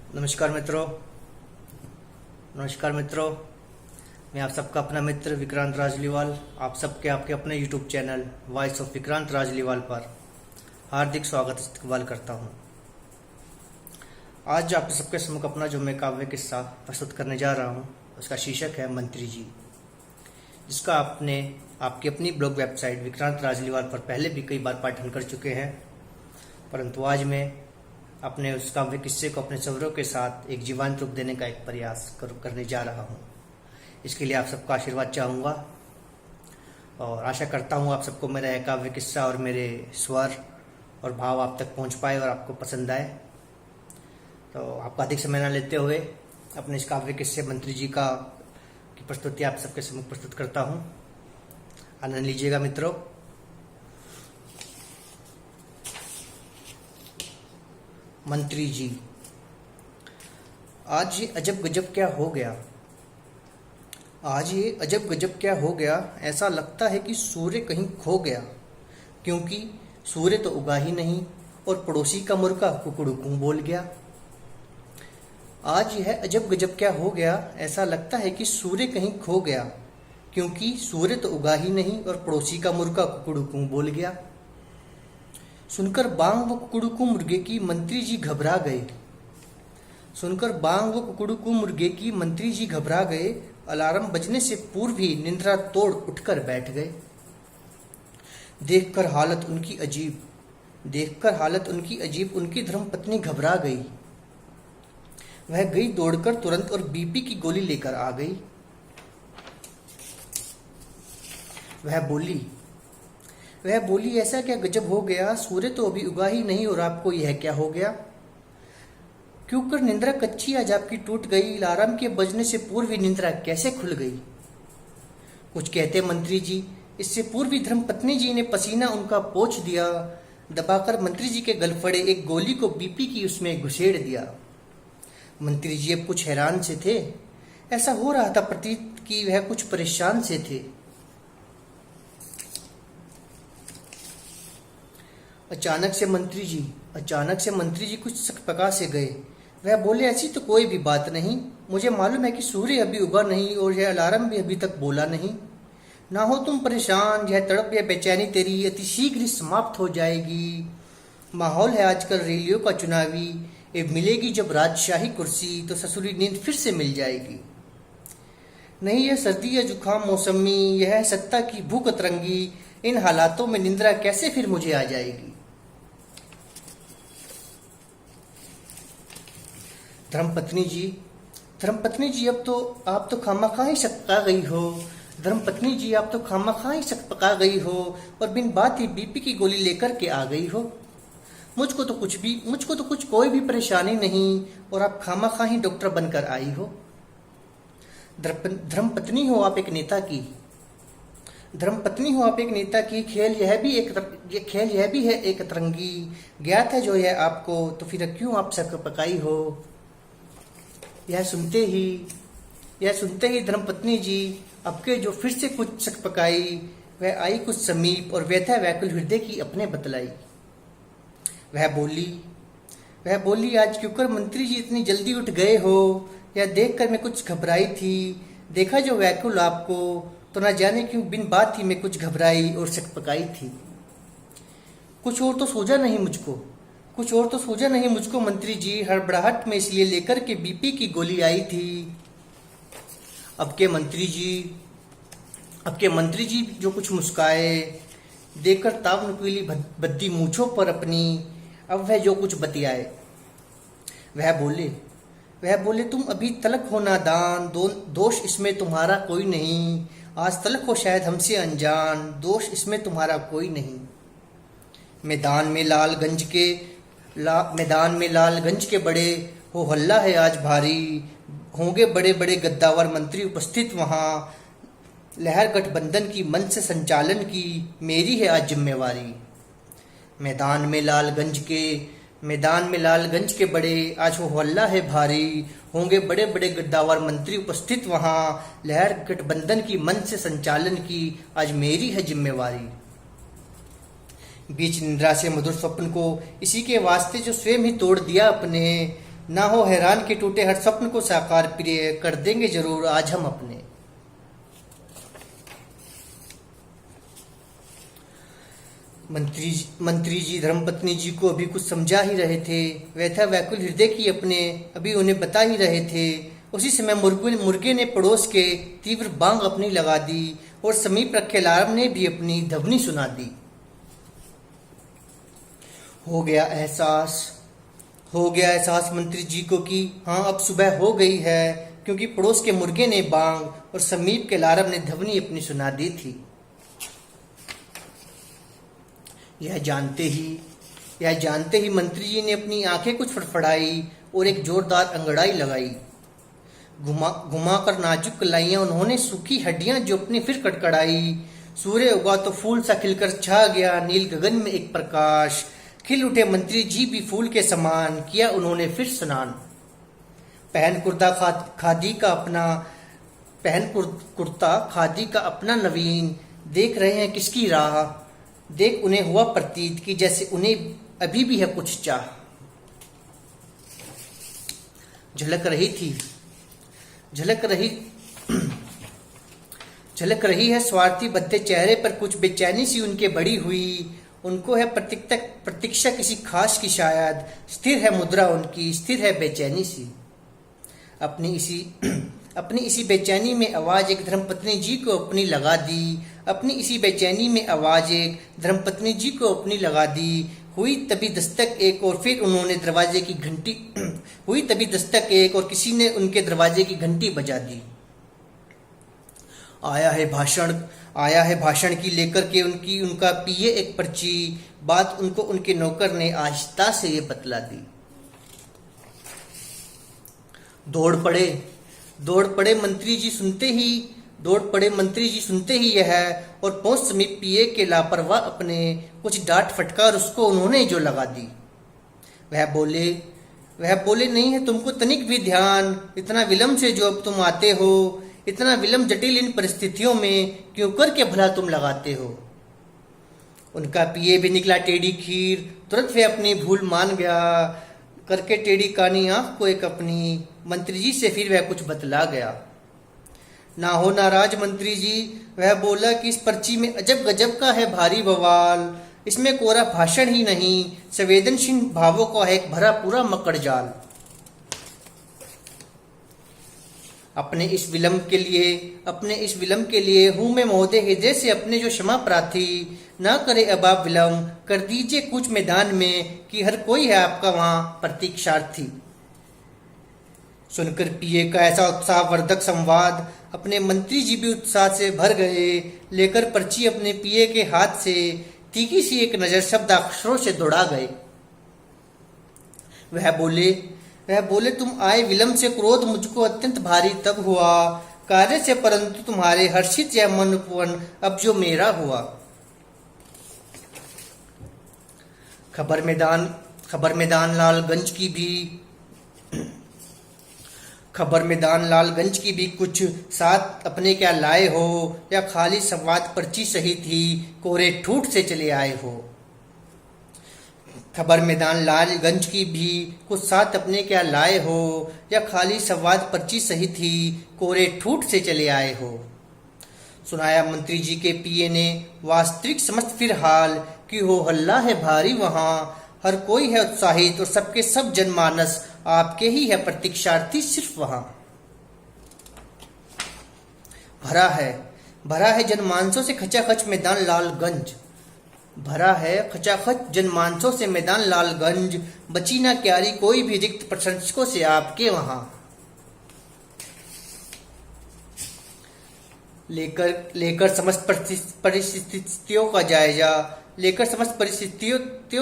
नमस्कार मित्रों। मैं आप सबका अपना मित्र विक्रांत राजलीवाल आप सबके आपके अपने YouTube channel voice of Vikrant Rajliwal पर हार्दिक स्वागत इस्तकबाल करता हूं। आज आप सबके सम्मुख अपना जो मैं काव्य किस्सा प्रस्तुत करने जा रहा हूं उसका शीर्षक है मंत्री जी, जिसका आपने आपकी अपनी ब्लॉग वेबसाइट विक्रांत राजलीवाल पर पहले भी कई बार पाठन कर चुके हैं, परंतु आज मैं अपने उस काव्य किस्से को अपने शब्दों के साथ एक जीवंत रूप देने का एक प्रयास करने जा रहा हूँ। इसके लिए आप सबका आशीर्वाद चाहूँगा और आशा करता हूँ आप सबको मेरा यह काव्य किस्सा और मेरे स्वर और भाव आप तक पहुँच पाए और आपको पसंद आए। तो आपका अधिक समय न लेते हुए अपने इस काव्य किस्से मंत्री जी की प्रस्तुति आप सबके सम्मुख प्रस्तुत करता हूँ। आनंद लीजिएगा मित्रों। मंत्री जी। आज ये अजब गजब क्या हो गया, ऐसा लगता है कि सूर्य कहीं खो गया, क्योंकि सूर्य तो उगा ही नहीं और पड़ोसी का मुर्गा कुकड़ू बोल गया। आज यह अजब गजब क्या हो गया, ऐसा लगता है कि सूर्य कहीं खो गया, क्योंकि सूर्य तो उगा ही नहीं और पड़ोसी का मुर्गा कुकड़ू बोल गया। सुनकर बांग व कुकड़ू मुर्गे की मंत्री जी घबरा गए। अलार्म बजने से पूर्व ही निंद्रा तोड़ उठकर बैठ गए। देखकर हालत उनकी अजीब उनकी धर्मपत्नी घबरा गई। वह गई दौड़कर तुरंत और बीपी की गोली लेकर आ गई। वह बोली ऐसा क्या गजब हो गया, सूर्य तो अभी उगा ही नहीं और आपको यह क्या हो गया। क्यों कर निंद्रा कच्ची आज आपकी टूट गई, अलार्म के बजने से पूर्व ही निंद्रा कैसे खुल गई। कुछ कहते मंत्री जी। इससे पूर्व ही धर्मपत्नी जी ने पसीना उनका पोंछ दिया। दबाकर मंत्री जी के गलफड़े एक गोली को बीपी की उसमें घुसेड़ दिया। मंत्री जी अब कुछ हैरान से थे। ऐसा हो रहा था प्रतीत कि वह कुछ परेशान से थे। अचानक से मंत्री जी कुछ सकपका से गए। वह बोले ऐसी तो कोई भी बात नहीं, मुझे मालूम है कि सूर्य अभी उगा नहीं और यह अलार्म भी अभी तक बोला नहीं। ना हो तुम परेशान, यह तड़प या बेचैनी तेरी अति शीघ्र ही समाप्त हो जाएगी। माहौल है आजकल रेलियों का चुनावी, अब मिलेगी जब राजशाही कुर्सी तो ससुरी नींद फिर से मिल जाएगी। नहीं यह सर्दी या जुकाम मौसमी, यह है सत्ता की भूख अतरंगी, इन हालातों में निंद्रा कैसे फिर मुझे आ जाएगी। धर्मपत्नी जी अब तो आप तो खामखा ही सकपका गई हो और बिन बात ही बीपी की गोली लेकर के आ गई हो। मुझको तो कुछ कोई भी परेशानी नहीं और आप खामखा ही डॉक्टर बनकर आई हो। धर्मपत्नी हो आप एक नेता की, खेल यह भी है एक अतरंगी। ज्ञात है जो यह आपको, तो फिर क्यों आप सकपकाई हो। यह सुनते ही धर्मपत्नी जी अब के जो फिर से कुछ सकपकाई, वह आई कुछ समीप और व्यथा व्याकुल हृदय की अपने बतलाई। वह बोली आज क्यों कर मंत्री जी इतनी जल्दी उठ गए हो, यह देखकर मैं कुछ घबराई थी। देखा जो व्याकुल आपको, तो न जाने क्यों बिन बात ही मैं कुछ घबराई और सकपकाई थी। कुछ और तो सूझा नहीं मुझको मंत्री जी, हड़बड़ाहट में इसलिए लेकर के बीपी की गोली आई थी। अब के मंत्री जी जो कुछ मुस्काए, देखकर ताव नुकीली बद्दी मूछों पर अपनी, अब वह जो कुछ बतियाए। वह बोले तुम अभी तलक हो नादान, दोष इसमें तुम्हारा कोई नहीं। आज तलक हो शायद हमसे अनजान, दोष इसमें तुम्हारा कोई नहीं। मैदान में लालगंज के बड़े हो हल्ला है आज भारी, होंगे बड़े बड़े गद्दावर मंत्री उपस्थित वहां। लहर गठबंधन की मंच से संचालन की मेरी है आज जिम्मेवारी। मैदान में लालगंज के बड़े आज हो हल्ला है भारी, होंगे बड़े बड़े गद्दावर मंत्री उपस्थित वहां। लहर गठबंधन की मंच से संचालन की आज मेरी है जिम्मेवारी। बीच निद्रा से मधुर स्वप्न को इसी के वास्ते जो स्वयं ही तोड़ दिया अपने, ना हो हैरान कि टूटे हर स्वप्न को साकार प्रिय कर देंगे जरूर आज हम अपने। मंत्री जी धर्मपत्नी जी को अभी कुछ समझा ही रहे थे, व्यथा व्याकुल हृदय की अपने अभी उन्हें बता ही रहे थे। उसी समय मुर्गे ने पड़ोस के तीव्र बांग अपनी लगा दी और समीप रखे अलार्म ने भी अपनी ध्वनि सुना दी। हो गया एहसास मंत्री जी को कि हाँ अब सुबह हो गई है, क्योंकि पड़ोस के मुर्गे ने बांग और समीप के अलार्म ने ध्वनि अपनी सुना दी थी। यह जानते ही मंत्री जी ने अपनी आंखें कुछ फड़फड़ाई और एक जोरदार अंगड़ाई लगाई। घुमाकर नाजुक कलाइयां उन्होंने सूखी हड्डियां जो अपनी फिर कड़कड़ाई। सूर्य उगा तो फूल सा खिलकर छा गया नील गगन में एक प्रकाश। खिल उठे मंत्री जी भी फूल के समान, किया उन्होंने फिर स्नान। पहन कुर्ता खादी का अपना नवीन, देख रहे हैं किसकी राह। देख उन्हें हुआ प्रतीत कि जैसे उन्हें अभी भी है कुछ चाह। झलक रही है स्वार्थी बद्दे चेहरे पर कुछ बेचैनी सी उनके बड़ी हुई। उनको है प्रतीक्षा किसी खास की शायद, स्थिर है मुद्रा उनकी, स्थिर है बेचैनी सी। अपनी इसी बेचैनी में आवाज एक धर्मपत्नी जी को अपनी लगा दी। अपनी इसी बेचैनी में आवाज एक धर्मपत्नी जी को अपनी लगा दी। हुई तभी दस्तक एक और फिर उन्होंने दरवाजे की घंटी हुई तभी दस्तक एक और किसी ने उनके दरवाजे की घंटी बजा दी। आया है भाषण की लेकर के उनका पिए एक पर्ची। बात उनको उनके नौकर ने आहिस्ता से ये बतला दी। दौड़ पड़े मंत्री जी सुनते ही यह और पहुंच समीप पिए के लापरवाह अपने कुछ डांट फटकार उसको उन्होंने जो लगा दी। वह बोले नहीं है तुमको तनिक भी ध्यान, इतना विलम्ब से जो अब तुम आते हो, इतना विलम्ब जटिल इन परिस्थितियों में क्यों करके भला तुम लगाते हो। उनका पिए भी निकला टेढ़ी खीर, तुरंत वह अपनी भूल मान गया। करके टेढ़ी कानी आंख को एक अपनी, मंत्री जी से फिर वह कुछ बतला गया। ना हो नाराज मंत्री जी, वह बोला कि इस पर्ची में अजब गजब का है भारी बवाल। इसमें कोरा भाषण ही नहीं, संवेदनशील भावों का है एक भरा पूरा मकड़ जाल। अपने इस विलम्ब के लिए हूं मैं महोदय हृदय से अपने जो क्षमा प्रार्थी। ना करे अब आप विलम्ब, कर दीजिए कुछ मैदान में कि हर कोई है आपका वहां प्रतीक्षार्थी। सुनकर पिए का ऐसा उत्साहवर्धक संवाद अपने मंत्री जी भी उत्साह से भर गए। लेकर पर्ची अपने पिए के हाथ से तीखी सी एक नजर शब्द अक्षरों से दौड़ा गए। वह बोले तुम आए विलम्ब से क्रोध मुझको अत्यंत भारी तब हुआ कार्य से, परंतु तुम्हारे हर्षित यह मन उपवन अब जो मेरा हुआ। खबर मैदान लालगंज की भी कुछ साथ अपने क्या लाए हो, या खाली संवाद पर्ची सहित ही कोरे ठूठ से चले आए हो। खबर मैदान लालगंज की भी कुछ साथ अपने क्या लाए हो, या खाली संवाद पर्ची सहित ही कोरे ठूठ से चले आए हो। सुनाया मंत्री जी के पिए ने वास्तविक समस्त फिर हाल कि हो हल्ला है भारी वहां, हर कोई है उत्साहित और सबके सब जनमानस आपके ही है प्रतीक्षार्थी सिर्फ वहां। भरा है जनमानसों से खचाखच मैदान लालगंज, भरा है खचाखच जनमानसों से मैदान लालगंज। बची ना क्यारी कोई भी रिक्त प्रशंसकों से आपके वहां। लेकर समस्त परिस्थितियों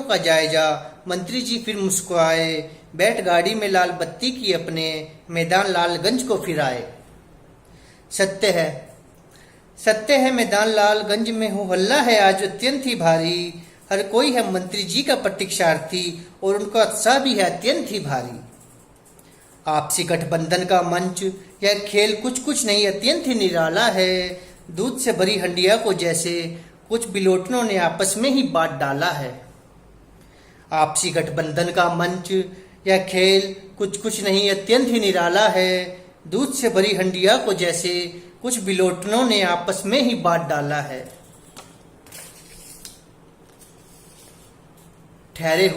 का जायजा मंत्री जी फिर मुस्कुराए। बैठ गाड़ी में लाल बत्ती की अपने मैदान लालगंज को फिर आए। सत्य है मैदान लालगंज में हो हल्ला है आज अत्यंत ही भारी, हर कोई है मंत्री जी का प्रतीक्षार्थी और उनका उत्साह भी है अत्यंत ही भारी। आपसी गठबंधन का मंच यह खेल कुछ नहीं अत्यंत ही निराला है। दूध से भरी हंडिया को जैसे कुछ बिलोटनों ने आपस में ही बांट डाला है। आपसी गठबंधन का मंच यह खेल कुछ कुछ नहीं अत्यंत ही निराला है। दूध से भरी हंडिया को जैसे कुछ बिलोटनों ने आपस में ही बांट डाला है। ठहरे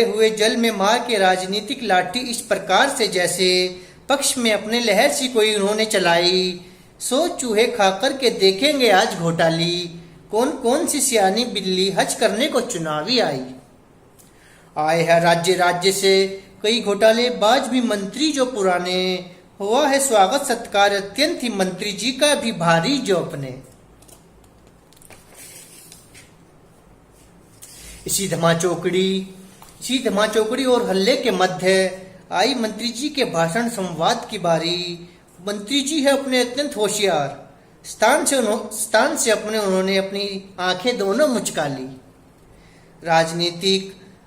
हुए जल में मार के राजनीतिक लाठी इस प्रकार से जैसे पक्ष में अपने लहर सी कोई उन्होंने चलाई। सो चूहे खाकर के देखेंगे आज घोटाली, कौन कौन सी सियानी बिल्ली हज करने को चुनावी आई। आए है राज्य राज्य से कई घोटालेबाज भी मंत्री जो पुराने, हुआ है स्वागत सत्कार अत्यंत ही मंत्री जी का भी भारी जो अपने। इसी धमाचौकड़ी और हल्ले के मध्य आई मंत्री जी के भाषण संवाद की बारी। मंत्री जी है अपने अत्यंत होशियार, स्थान से अपने उन्होंने अपनी आंखें दोनों मुचका ली।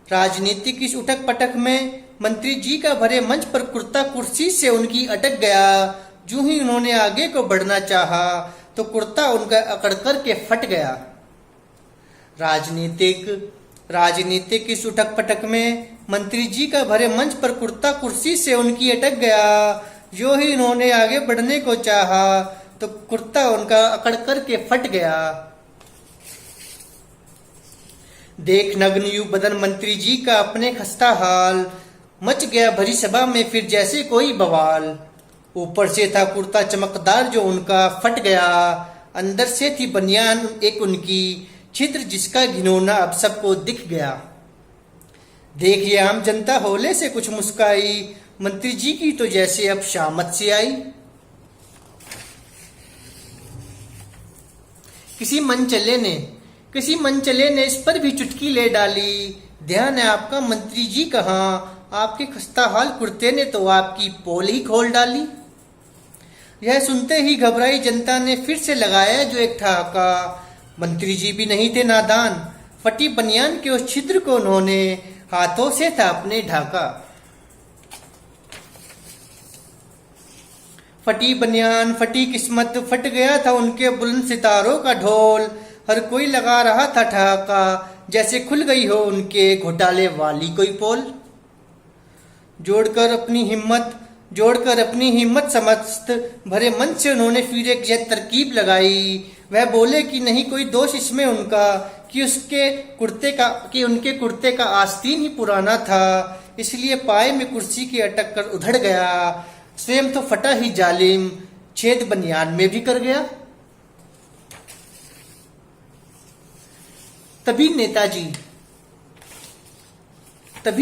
राजनीतिक इस उठक पटक में मंत्री जी का भरे मंच पर कुर्ता कुर्सी से उनकी अटक गया। जो ही उन्होंने आगे को बढ़ना चाहा तो कुर्ता उनका अकड़ कर के फट गया। राजनीतिक इस उठक पटक में मंत्री जी का भरे मंच पर कुर्ता कुर्सी से उनकी अटक गया। जो ही उन्होंने आगे बढ़ने को चाहा तो कुर्ता उनका अकड़ कर के फट गया। देख नग्न यू बदन मंत्री जी का अपने खस्ता हाल, मच गया भरी सभा में फिर जैसे कोई बवाल। ऊपर से था कुर्ता चमकदार जो उनका फट गया, अंदर से थी बनियान एक उनकी छिद्र जिसका घिनौना अब सबको दिख गया। देखिए आम जनता होले से कुछ मुस्काई, मंत्री जी की तो जैसे अब शामत से आई। किसी मनचले ने इस पर भी चुटकी ले डाली। ध्यान है आपका मंत्री जी कहाँ, आपके खस्ता हाल कुर्ते ने तो आपकी पोल ही खोल डाली। यह सुनते ही घबराई जनता ने फिर से लगाया जो एक ठहाका। मंत्री जी भी नहीं थे नादान, फटी बनियान के उस छिद्र को उन्होंने हाथों से था अपने ढाका। फटी बनियान फटी किस्मत, फट गया था उनके बुलंद सितारों का ढोल। हर कोई लगा रहा था ठहाका जैसे खुल गई हो उनके घोटाले वाली कोई पोल। जोड़कर अपनी हिम्मत समस्त भरे मन से उन्होंने फिर एक यह तरकीब लगाई। वह बोले कि नहीं कोई दोष इसमें उनका कि उनके कुर्ते का आस्तीन ही पुराना था, इसलिए पाए में कुर्सी की अटक कर उधड़ गया। स्वयं तो फटा ही जालिम, छेद बनियान में भी कर गया। तभी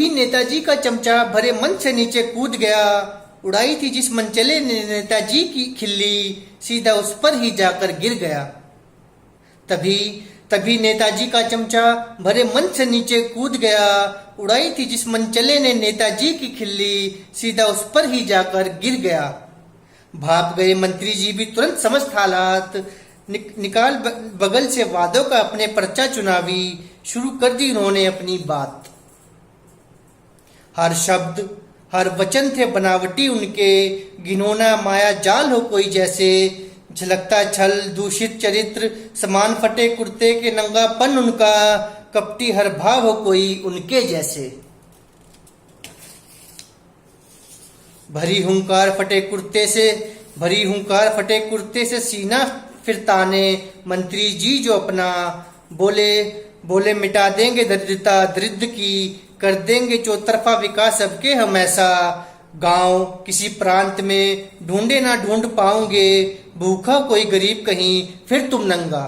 नेताजी का चमचा भरे मंच से नीचे कूद गया। उड़ाई थी जिस मनचले ने नेताजी की खिल्ली, सीधा उस पर ही जाकर गिर गया। तभी नेताजी का चमचा भरे मंच से नीचे कूद गया। उड़ाई थी जिस मनचले ने नेताजी की खिल्ली, सीधा उस पर ही जाकर गिर गया। भाप गए मंत्री जी भी तुरंत समझ हालात, निकाल बगल से वादों का अपने पर्चा चुनावी, शुरू कर दी उन्होंने अपनी बात। हर शब्द हर वचन थे बनावटी उनके, घिनौना माया जाल हो कोई जैसे। झलकता छल दूषित चरित्र, समान फटे कुर्ते के नंगापन उनका, कपटी हर भाव हो कोई उनके जैसे। भरी हुंकार फटे कुर्ते से सीना फिर ताने मंत्री जी जो अपना। बोले मिटा देंगे दरिद्र की, कर देंगे चौतरफा विकास सबके हम ऐसा। गांव किसी प्रांत में ढूंढे ना ढूंढ पाओगे, भूखा कोई गरीब कहीं फिर तुम नंगा।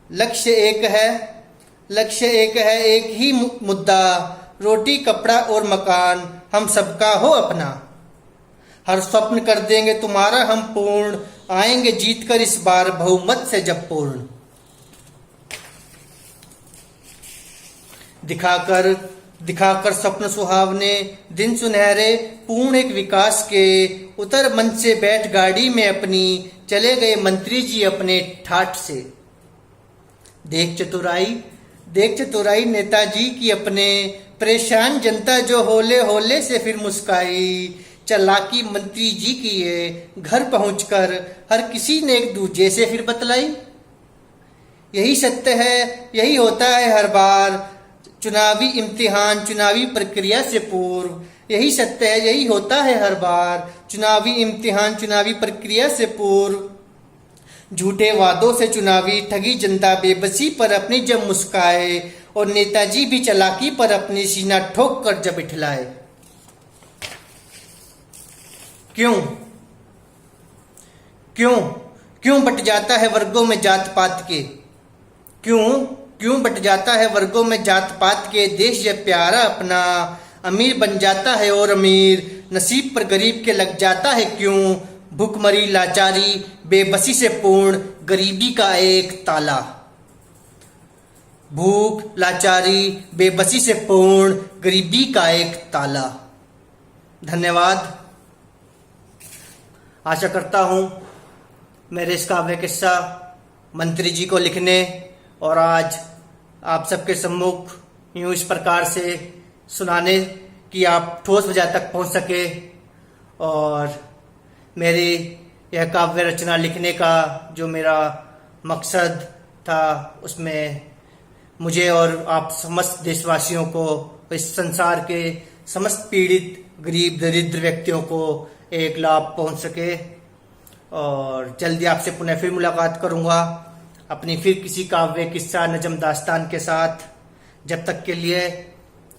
लक्ष्य एक है एक ही मुद्दा, रोटी कपड़ा और मकान हम सबका हो अपना। हर स्वप्न कर देंगे तुम्हारा हम पूर्ण, आएंगे जीत कर इस बार बहुमत से जब पूर्ण। दिखाकर स्वप्न सुहावने दिन सुनहरे पूर्ण एक विकास के, उतर मंच से बैठ गाड़ी में अपनी, चले गए मंत्री जी अपने ठाठ से। देख चतुराई नेताजी की अपने, परेशान जनता जो होले होले से फिर मुस्काई। चालाकी मंत्री जी की ये घर पहुंचकर हर किसी ने एक दूजे से फिर बतलाई। यही सत्य है, यही होता है हर बार, चुनावी इम्तिहान चुनावी प्रक्रिया से पूर्व, यही सत्य है, यही होता है हर बार। चुनावी इम्तिहान चुनावी प्रक्रिया से पूर्व, झूठे वादों से चुनावी ठगी जनता बेबसी पर अपनी जब मुस्काए, और नेताजी भी चालाकी पर अपनी सीना ठोक कर जब इठलाए। क्यों क्यों क्यों बट जाता है वर्गों में जात पात के, क्यों बट जाता है वर्गों में जात पात के, देश जब प्यारा अपना अमीर बन जाता है और अमीर, नसीब पर गरीब के लग जाता है क्यों, भूखमरी लाचारी बेबसी से पूर्ण गरीबी का एक ताला, भूख लाचारी बेबसी से पूर्ण गरीबी का एक ताला। धन्यवाद। आशा करता हूं मेरे इस काव्य किस्सा मंत्री जी को लिखने और आज आप सबके सम्मुख यूं इस प्रकार से सुनाने कि आप ठोस वजह तक पहुंच सके, और मेरी यह काव्य रचना लिखने का जो मेरा मकसद था उसमें मुझे और आप समस्त देशवासियों को, इस संसार के समस्त पीड़ित गरीब दरिद्र व्यक्तियों को एक लाभ पहुंच सके। और जल्दी आपसे पुनः फिर मुलाकात करूंगा अपनी फिर किसी काव्य किस्सा नजम दास्तान के साथ। जब तक के लिए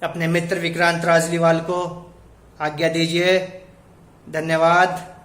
अपने मित्र विक्रांत राजलीवाल को आज्ञा दीजिए। धन्यवाद।